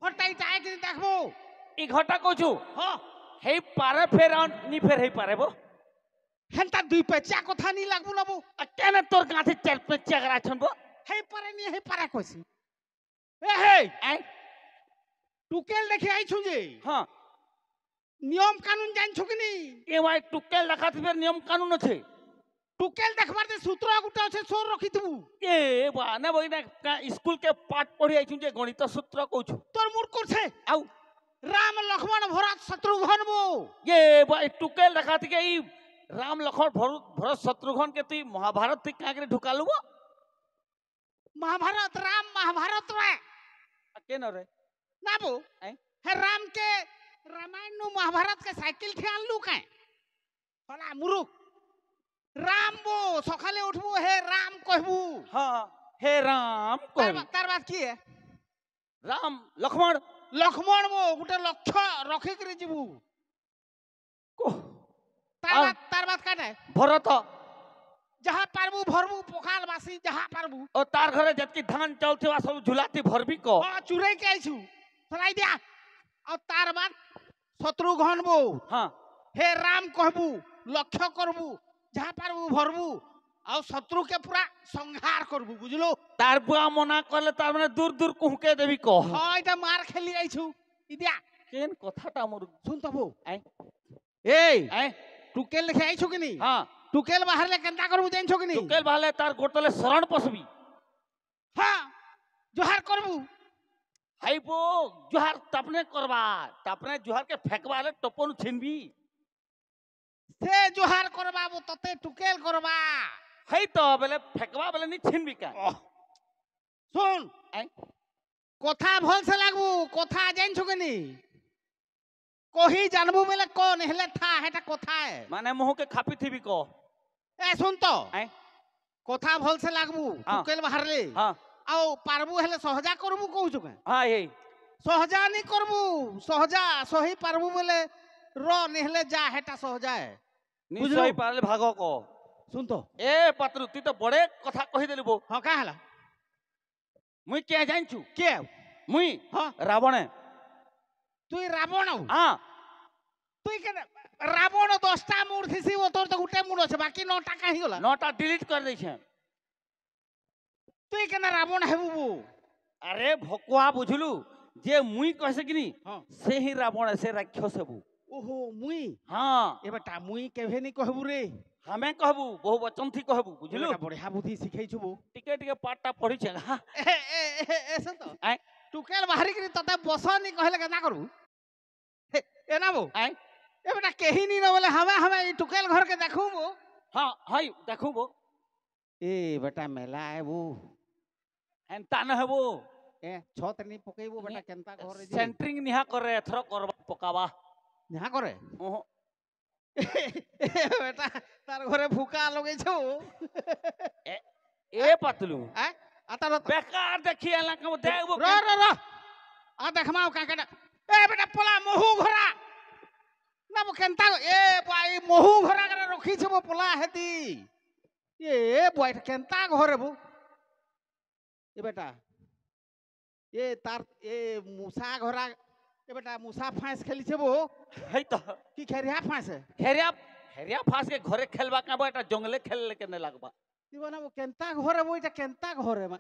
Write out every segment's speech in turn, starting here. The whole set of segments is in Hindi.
हटाई टाए कि देखबो इ घटा कहू ह हे पारे फेर नी फेर हे पारे बो हेंता दुई पेचा कथा नी लागबो ना बो केने तोर गाथे चार पेचिया करा छन बो हे पारे नी हे पारे कइसी ए हे आई टुकेल देखे आई छु जे हां नियम कानून जान छु कि नी ए वाई टुकेल रखात फेर नियम कानून अछि टुकेल देखबार दे सूत्र गुटा আছে सोर रखी तू ए बा ना बइना स्कूल के पाठ पढ़ी आई छु जे गणित सूत्र कहू छु तोर मूड करछे आउ राम लक्ष्मण भरत शत्रुघ्न बो ये भाई टुकेल रखात के ई राम लखन भरत शत्रुघ्न के तू महाभारत ती कागरे ढुकालू बो महाभारत राम महाभारत रे के न रे ना बो आई हे राम के रामायण नु महाभारत के साइकिल थे आनलू के हला मुरुख राम बो सकाले उठबो हे राम कहबू हां हे राम कहबू तार बात की है राम लक्ष्मण लक्ष्मण बो गुटे लक्ष्य रखी के जीवू को तार बात काटे भरत जहाँ पारबू भरबू पोखाल बासी जहाँ पारबू ओ तार घरे जतकी धान चाउल थेवा सब झुलाती भरबी को हां चुरे के आइछु सलाई दिया और तार बात शत्रुघ्न बो हां हे राम कहबू लक्ष्य करबू जहाँ पारबू भरबू और शत्रु के पूरा संहार करबू बुझलो तार बुआ मना करले तार माने दूर दूर कुहके देबी को हां इटा मार खेली आइछु इदिया केन कथाटा मोर सुन तबो आई ए टुकेल लेखे आइछु कि नी हां टुकेल बाहर ले केनता करबू जानछो कि नी टुकेल भाले तार गोटले शरण पसबी हां जोहार करबू हाई बो जुहार तपने करबा तपने जुहार के फेंकबा ले टपन छिनबी से जोहार करबा वो तते टुकेल करबा हाई तो बेले फेंकबा बेले नी छिनबी का सुन आई কথা ভাল সে লাগবো কথা জানছো কি নি কহি জানবো বলে কোন হেলে থা এটা কথায় माने मुंह के खापी थी भी को এ শুন তো आई কথা ভাল সে লাগবো টুকেল বাহারলে हां আও পারবু হেলে সহজা করবু কହୁছো কে हां यही সহজা নি করবু সহজা সহি পারবু বলে র নেহলে যা হেটা সহজা निश्चय पारले भागो को শুন তো ए पात्रु ती तो बड़े कथा कहि देली बो হ কা হেলা मुई के जानछु কে मुई হ रावण তুই রাবণ हां তুই কেন রাবণ 10টা মুড় থিসি ও তোর তো গুটে মুড় আছে বাকি 9টা কাহি গলা नोटा डिलीट कर दै छे তুই কেন রাবণ হেবু अरे भकुआ बुझलु जे मुई कहसे कि नी हां से ही रावण से राक्षस हेबु ओहो मुई हां ए बेटा मुई केभे नी कहबू रे हमें कहबु बहु वचन थी कहबु बुझलु बेटा बढ़िया बुद्धि सिखै छबू टिके टिके पाठटा पढ़ी छे हां ऐसे तो आई टुकेल बाहरी करी तते बस नी कहले के ना करू ए ना बो आई ए बेटा केही नी न बोले हमें ई टुकेल घर के देखू बो हां हाय देखू बो ए बेटा मेला है वो एंता न हेबो ए छत नी पकेबो बेटा केनता घर रे सेंटरिंग निहा करे थरो करबा पकाबा यहाँ करे ओहो बेटा तार घरे भूका लगे छो ए पतलू आ आता र बेकार देखिए ला कम देखबो र र र आ देखमाओ का केटा ए बेटा पोला महू घोड़ा ना बो केनता ए भाई महू घोड़ा करे रखी छबो पोला हेती ए बॉय केनता घरे बो ए बेटा ए तार ए मूसा घोड़ा ए बेटा मूसा फांस खेली छबो है तो की खेरिया फांस हेरिया हेरिया फास के घरे खेलबा का बेटा जंगले खेल लेके न लगबा दिवाना वो केनता घरे बो इटा केनता घरे मा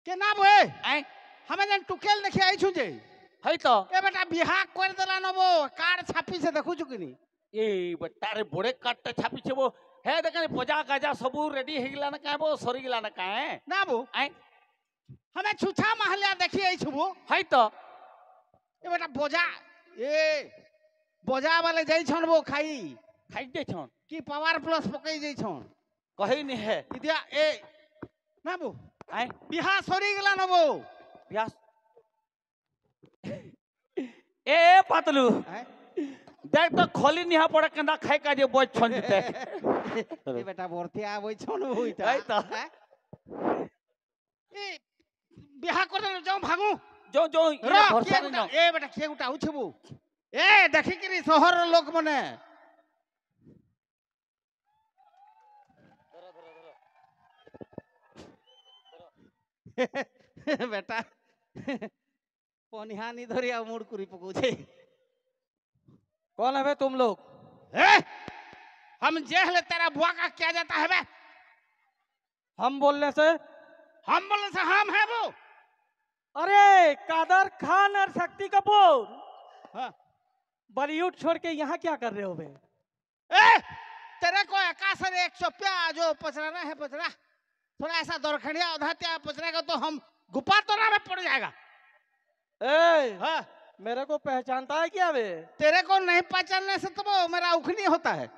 केना बो ए आई हमें जन टुकेल देखे आई छु जे है तो ए बेटा बिहा कर देला न बो कार्ड छापी से देखु छु किनी ए बेटा रे बड़े काट छापी छे वो हे देखने बजा गाजा सबू रेडी हे गिला न काहे बो सरी गिला न काहे ना बो आई हमें छुछा महलिया देखी आई छु बो है तो ए बेटा बोजा ए बोजा वाले जाई छन बो खाई खाई दे छन की पावर प्लस पकई जाई छन कही नहीं है इदिया ए ना बो आई बिहा सरी गेला न बो व्यास ए पतलू हैं? देख तो खोली निहा पड़े कंदा खाई का जे बोझ छन जते ए बेटा बोरते आवै छन बो इटा है तो हैं? ए बिहा कर जाऊ भागू जो जो र भरसा के नहीं गुटा ए बेटा के गुटा उछबू ए देखि किरी शहर लोक मने बेटा पनिहानी धरिया मुड़ कुरी पकोछे। कौन है बे तुम लोग? हम जेल तेरा बुआ का क्या जाता है बे? हम बोलने से? हम बोलने से हम है वो। अरे कादर खान और शक्ति कपूर, हाँ। बॉलीवुड छोड़ के यहाँ क्या कर रहे हो बे? तेरे को एकासर 100 जो पचराना है पचरा, थोड़ा ऐसा दौरखड़िया उधर त्या पचरेगा तो हम गुप्पा तोड़ा में पड़ जाएगा। हाँ। मेरे को पहचानता है क्या बे? तेरे को नहीं पहचानने से तो वो मेरा उखनी होता है।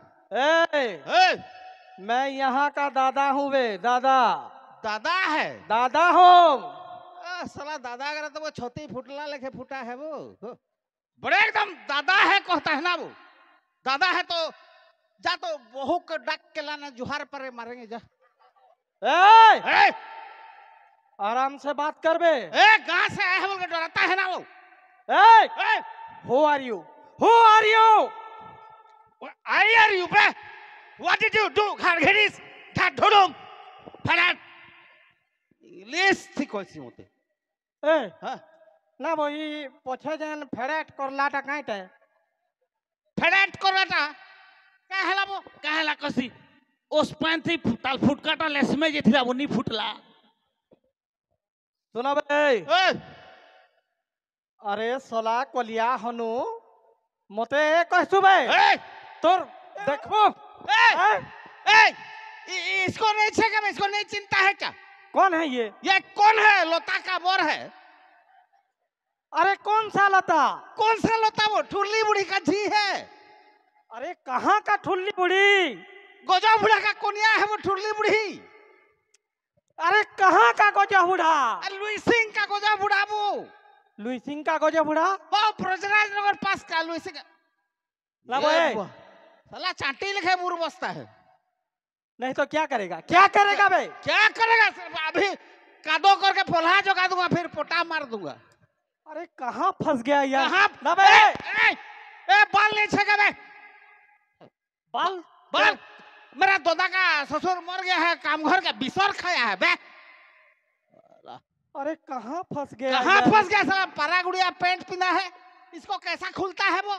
मैं यहाँ का दादा हूँ बे, दादा। दादा है? दादा हूँ। साला दादा अगर तो वो छोटी फुटला लेके फूटा है वो बड़े एकदम दादा है कहता है ना वो। दादा है तो जा तो बहू को डक के लाना, जुहार पर मारेंगे जा। आराम से बात कर बे। गांव से आए हैं बोल के डराता है ना वो। Who are you? Who are you? I are you bro? What did you do? Hargeris, that dhulum, farat. English थी कोई सी होते। ना वही पोछे जन फेरेट करलाटा काटे। फेरेट करलाटा क्या है ला वो? क्या है ला कसी? उस पैन थी ताल फुटकाटा लेस में जे थिला वो नहीं फुटला। सुना बे? अरे सोला कोलिया हनु मते कहसु बे। तोर देखबो। इसको नहीं छेगा, इसको नहीं चिंता है क्या? कौन है ये? ये कौन है? लोता का बोर है। अरे कौन सा लता? कौन सा लोता? वो ठुल्ली बुढ़ी का झी है। अरे कहाँ का ठुल्ली बुढ़ी? गोजा बुढ़ा का कोनिया है वो ठुल्ली बुढ़ी। अरे कहाँ का गोजा बुढ़ा? लुई सिंह का गोजा बुढ़ा वो। लुई सिंह का गोजा बुढ़ा? वो ब्रजराज नगर पास का लुई सिंह। साला चांटी लिखे मुर बसता है। नहीं तो क्या करेगा? क्या करेगा बे? क्या करेगा? अभी कादो करके पोल्हा जोगा दूंगा, फिर पोटा मार दूंगा। अरे कहाँ फंस गया यार? कहाँ? ना बे? बाल नहीं छेगा बे। बाल? बाल? मेरा दोदा का ससुर मर गया है, काम घर का बिसर खाया है बे। अरे कहाँ फंस गया? कहाँ फंस गया? साला परा गुड़िया पेंट पीना है, इसको कैसा खुलता है वो?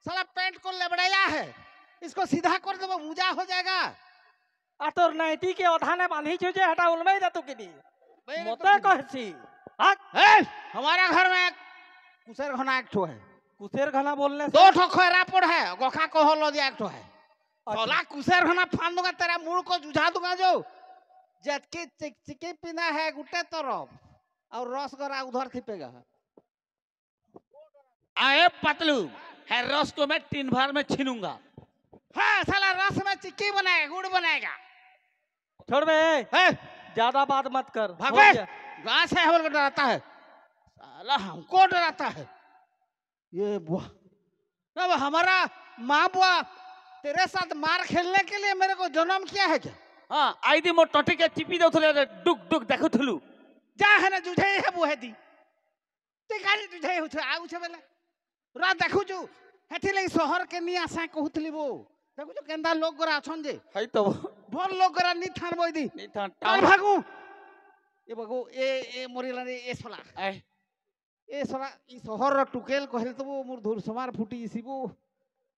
साला पेंट को लेबड़ेला है, इसको सीधा कर दो मुजा हो जाएगा। आतोर नाइटी के ओढ़ाने बांधी छुजे हटा उलमे जा तू किनी मोते कहसी। हमारा घर में कुसेर घना एक ठो है। कुसेर घना बोलने से? 2 ठो खोरा पोड़ है, गोखा को हो लो दिया एक ठो है। सोला कुसेर घना फान दूंगा, तेरा मुड़ को जुझा दूंगा। जो जटकी चिकी पीना है गुटे तरफ और रस गरा उधर थिपेगा। आए पतलू है रस को मैं 3 बार में छीनूंगा। हाँ साला रस में चिक्की बनाएगा, गुड़ बनाएगा। छोड़ बे, ज्यादा बात मत कर। भागे गांव से बोल कर डराता है साला, हमको डराता है ये बुआ। अब हमारा माँ बुआ तेरे साथ मार खेलने के लिए मेरे को जन्म किया है क्या? हाँ आई दी मो टटी के चिपी दो थले डुक डुक देखो थलू जा है ना जुझे है बुहे दी ते गाली जुझे हो आउ छे बेला रा देखु छु हेथि लई शहर के नि आसा कहउतली वो देखु छु केंदा लोग गोरा अछन जे हई तो भोर लोग गोरा नि थान बोई दी नहीं था टान भागू ए बगो ए मोरिला रे ए सोला ए सोला ई शहर र टुकेल कहले तो मोर धुर समार फुटी सिबो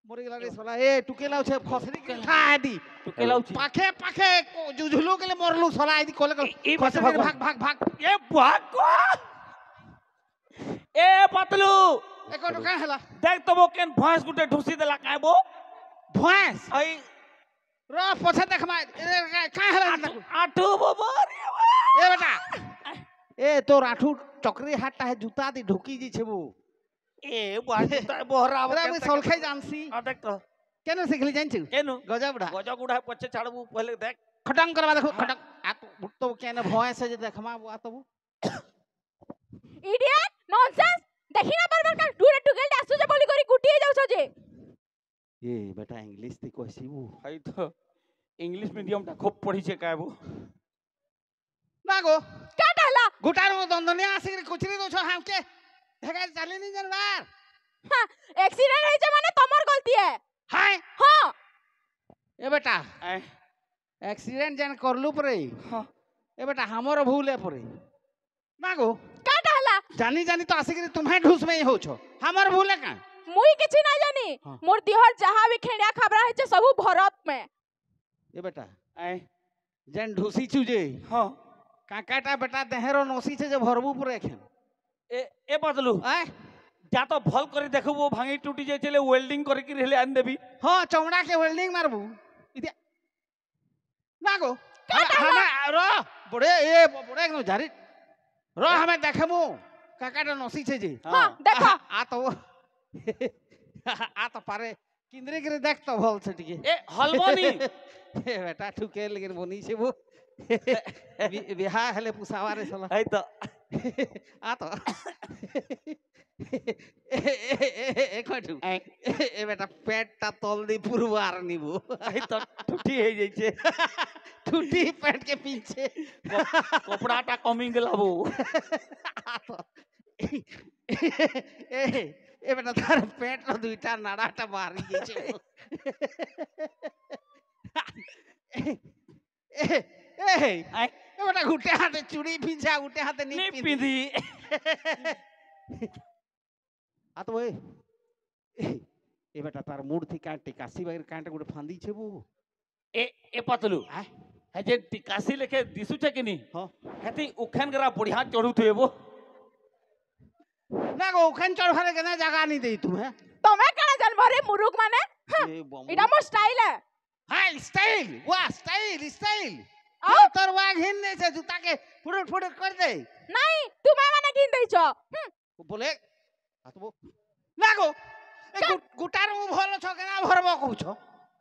मोरिला रे सोला ए टुकेलाउ छे खसरी के खा दी टुकेलाउ छी पाखे पाखे जुझलू के ले मोरलू सोला आदि कोले खसरी भाग भाग भाग ए भाग को ए पतलू एको तो का हला देख तो वो केन भैंस गुटे ढुसी देला काय बो भैंस हई रो पछे देख मा का हला आठू बाबा ए बेटा ए तो राठू चक्री हाटा है जूता दी ढुकी जी छेबो ए बाजूता बोहरा अरे मैं सलखे जानसी आ देख तो केनो सिखली जान छु केनु गजा बुढ़ा गजा गुड़ा पछे छाड़बू पहले देख खटंग करवा देखो खटंग आ तो केने भैंस से जे देखमा आ तो इडियट नॉनसेंस देखि ना बार का टूरे टुगेल डासु जे बोली करी गुटिए जाउ छ जे ए बेटा इंग्लिश ती कहसीबू हई तो इंग्लिश मीडियम ता खूब पढ़ी छे कायबो ना गो का डाला गुटार मो दंदनिया आसी कुचरी दो छ हम के हेगा चली नहीं जनवार हां एक्सीडेंट होई छ माने तमर गलती है हाय हां ए बेटा एक्सीडेंट जन करलू परे हां ए बेटा हमरो भूल है परे ना गो का डाला जानी जानी तो आसिक तुम्हें ढूस में ही हो छो हमर भूले का मुई किछि ना जानी हाँ। मोर दिहर जहां भी खेड़िया खबरा है छे सबु भरत में ये बेटा आए जेन ढूसी चुजे हाँ काकाटा बेटा देहरो नोसी छे जे भरबू पुरे खेन ए बदलू आय जा तो भल करे देखो वो भांगी टूटी जाए चले वेल्डिंग करे की रहले आन देबी हाँ चौड़ा के वेल्डिंग मारबू इदे ना गो काटा हमें रो बड़े ए बड़े एकदम झारी रो हमें देखमु काकाटा नोसी छे जी हां देखो आ तो आ तो पारे किंद्रे करे देख तो भल से टिके ए हलबनी ए बेटा ठुके लेकिन बनी छे वो बिहा हेले पुसावारे सला आई तो आ तो ए कठु ए बेटा पेटटा तल दी पुरवार निबो आई तो टूटी है जाइए ठुटी पेट के पीछे कपड़ाटा कमी गेलाबो आ तो ए बेटा तार पेट रो दुईटा नाड़ाटा मारी गेछे आई ए बेटा गुटे हाथे चूड़ी पिंछा गुटे हाथे नहीं नी पिंदी आ तो ए बेटा तार मूड थी कांटे कासी बागर कांटे गुटे फांदी छे वो ए पतलू आय है जे टिकासी लेके दिसु छे कि नहीं हां हेती उखन गरा बढ़िया चढ़ू थे वो ना गो खन चढ़ारे के ना जगह नहीं देई तुम्हें तमे कना जानबरे मुरुक माने ए बम इडा मोर स्टाइल है हाय स्टाइल वाह स्टाइल स्टाइल आओ। हाँ तोर वाघ हिन्ने से जूता के फुड़ुट फुड़ुट कर दे नहीं तुमे माने किन दै छ बोले आतबो ना गो ए गुटार मु भलो छ के ना भरबो कहू छ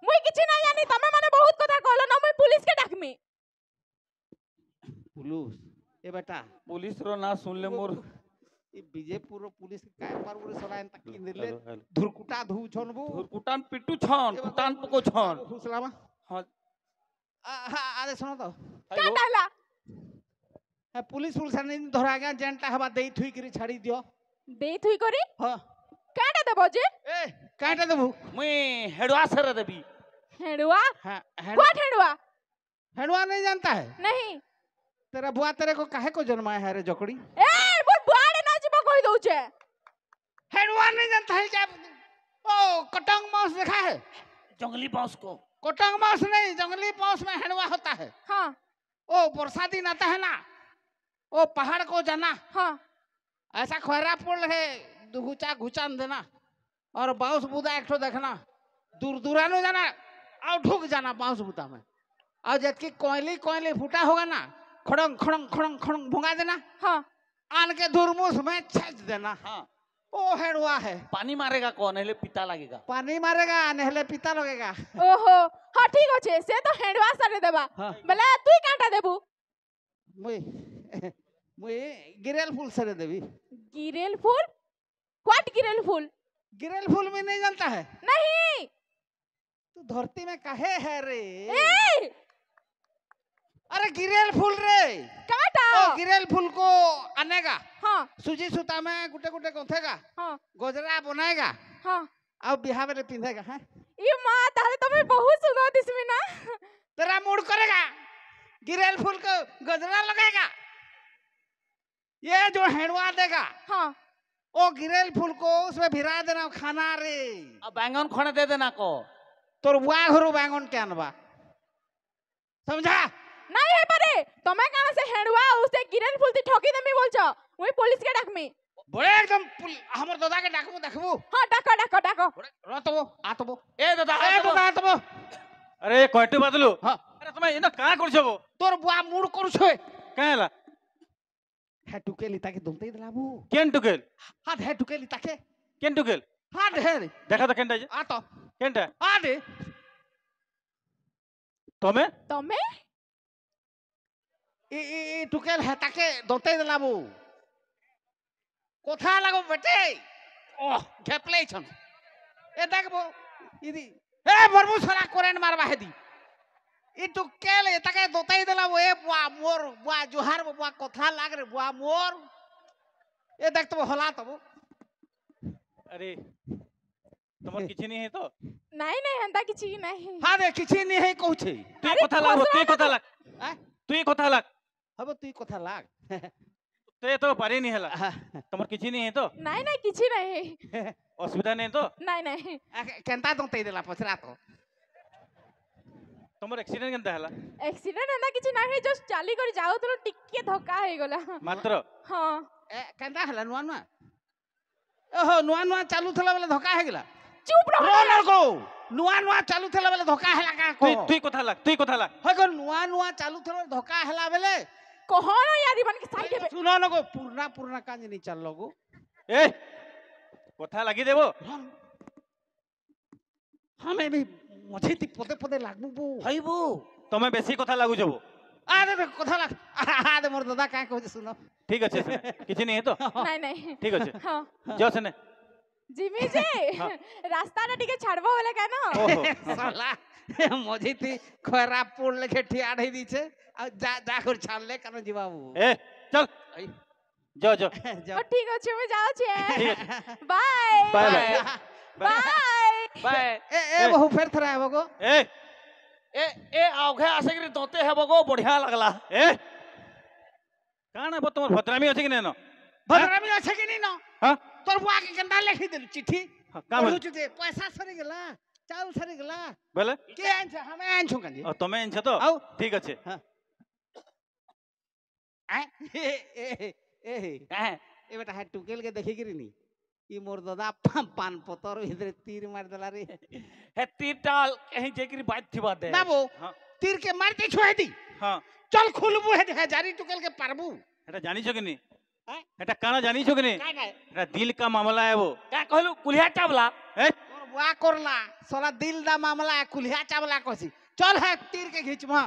मुई किछि ना जानी तमे माने बहुत कथा कहलो ना मुई पुलिस के डाकमी पुलिस ए बेटा पुलिस रो ना सुन ले मोर ई बीजेपुर रो पुलिस के काय पार गुरे सलाइन तक किनले धुरकुटा धू छनबू कुटान पिट्टू छन कुटान पको छन खुसलामा हां अरे सुनो तो का डाला पुलिस पुलिस नहीं धरा गया जेंटा हवा देई थुई करी छाड़ी दियो दे थुई करी हां काटा देबो जे ए काटा देबू मुई हेडवा सर देबी हेडुआ हां व्हाट हेडुआ हेडवा नहीं जानता है नहीं तेरा बुआ तेरे को काहे को जन्माया है रे जोकड़ी ए मोर बुआड़े ना जीबो कहि दउ छे हेडवा नहीं जानता है क्या ओ कटंग मांस देखा है जंगली बांस को कटंग मांस नहीं जंगली मांस में हेडवा होता है हां ओ बरसा दिन आता है ना ओ पहाड़ को जाना हां ऐसा खैरा पुल है दुगुचा घुचान देना और बाउंस बुदा एक ठो देखना दूर दूरानो जाना और ढुक जाना बाउंस बुदा में और जबकि कोयली कोयली फूटा होगा ना खड़ंग खड़ंग खड़ंग खड़ंग भुंगा देना हां आन के धुरमुस में छेच देना हां ओ हेडवा है पानी मारेगा कौन है ले पिता लगेगा पानी मारेगा नहले पिता लगेगा ओहो हां ठीक होछे से तो हेडुआ सरे देबा हाँ। बले तुई काटा देबू मुई मुई गिरेल फूल सरे देवी गिरेल फूल व्हाट गिरेल फूल गिरेल फूल में नहीं जानता है नहीं तू धरती में काहे है रे ए अरे गिरेल फूल रे काटा ओ गिरेल फूल को आनेगा हां सूजी सूता में गुटे गुटे गोथेगा हां गजरा बनाएगा हां और बिहार में पिंधेगा है ई मां तारे तमे बहुत सुनो दिसमी ना तेरा मूड करेगा गिरेल फूल को गजरा लगाएगा ये जो हेडवा देगा हां ओ गिरेल फूल को उसमें भिरा देना खाना रे अब बैंगन खणे दे देना को तोर बुआ घरू बैंगन के अनबा समझा नहीं है परे तमे काना से हेडुआ उसे गिरेल फूल ती ठोकी देमी बोलछो मुई पुलिस के डाकमी बड़े एकदम हमर दादा के डाकबो देखबो हां डाको डाको डाको रतबो आतबो ए दादा ए दादा आतबो अरे कयटु बदलू हां अरे तुम इनो का करछबो तोर बुआ मूड करूछे काहेला है टुके लिता के दुमते दिलाबू केन टुकेल हाथ है टुके लिता के केन टुकेल हाथ है देखा तो केनटा जे आ तो केनटा आ दे तमे तमे ई टुकेल है ताके दोते दिलाबू कोथा लागो बेटे ओ घेपले छन ए देखबो इदी ए बरबू छरा करेंट मारबा हेदी ई टुकेल ए ताके दोते दिलाबू ए बुआ मोर बुआ जोहार बुआ कोथा लाग रे बुआ मोर ए देखतबो हला तबो अरे तुमर किछि नहीं है तो नहीं नहीं हंता किछि नहीं हां दे किछि नहीं है कहू छे तू कथा लाग तू कथा लाग आ तू कथा लाग हबो तू कोथा लाग तो ये तो पारे नहीं हला तुमर किछि नहीं है तो ନାଇଁ ନାଇଁ କିଛି ନାହିଁ असुविधा नहीं तो ନାଇଁ ନାଇଁ କେନ୍ତା ଦନ୍ତେଇ ଦେଲା ପଚରା ତ तुमर एक्सीडेंट केनता हला एक्सीडेंट एना କିଛି ନାହିଁ ଜଷ୍ଟ ଚାଲି କରି ଯାଉଥିଲୁ ଟିକେ ଧକ୍କା ହେଇଗଲା मात्र ହଁ କେନ୍ତା ହେଲା ନୂଆ ନୂଆ ଓହୋ ନୂଆ ନୂଆ ଚାଲୁଥିଲା ବେଲେ ଧକ୍କା ହେଇଗଲା ଚୁପ୍ ରହ ର ନ ଗୋ ନୂଆ ନୂଆ ଚାଲୁଥିଲା ବେଲେ धक्का ହେଲା କା तुई କହ तुई कथा लाग হয় କో ନୂଆ ନୂଆ ଚାଲୁଥିଲା ବେଲେ ଧକ୍କା ହେଲା ବେଲେ କହଣ यार ଇମାନ କି ସାଇଡ ହେବେ ଶୁନ ନ ଗୋ ପୁରନା ପୁରନା କାଞ୍ଜି ନି ଚାଲलो गो ए कथा लगी देबो हमें भी मझे ती पदे पदे लागबू बो हईबू तमे बेसी कथा लागु जबो अरे कथा लाग आदे मोर दादा का कहू सुनो ठीक अच्छे से किछि नहीं है तो ନାଇଁ ନାଇଁ ठीक अच्छे ହଁ जो सने जिमी जे रास्ता रे ଟିକେ ଛାଡबो बोले कानो ओहो साला मझे ती खरा पोड़ लेके ठिया ढई दीछे आ जा जा कर छाड़ले कानो जीवाबू ए चल आई। जो जो जा ओ ठीक अछि मैं जाउ छी ठीक है bye bye bye bye bye ए बहु फेर थरा है बगो ए ए ए आउघे आसे कि दोते हे बगो बढ़िया लागला ए काना बो तुमर भद्रामी अछि कि नै न भद्रामी আছে कि नहीं न हां तोर बुआ के केंदा लिखि देलु चिट्ठी का बोल पढु दे पैसा सरी गेला चाउल सरी गेला बोले के आइन छ हमें आइन छु कंजी तमे इन छ तो आउ ठीक अच्छे ए बेटा है टुकेल के देखि गिरी नी ई मोर दादा पान पतर इधर तीर मार देला रे हे तीरटाल कहीं जेकरी बात थी बात है ना वो हाँ। तीर के मारते छोए दी हां चल खुलबू है जारी टुकेल के पारबू एटा जानी छ कि नहीं हैं? एटा काना जानी छ कि नहीं का का एटा दिल का मामला है वो का कहलु कुलिया टाबला ए तोर बुआ करला साला दिल दा मामला है कुल्हा चावला कोसी चल है तीर के घिचवा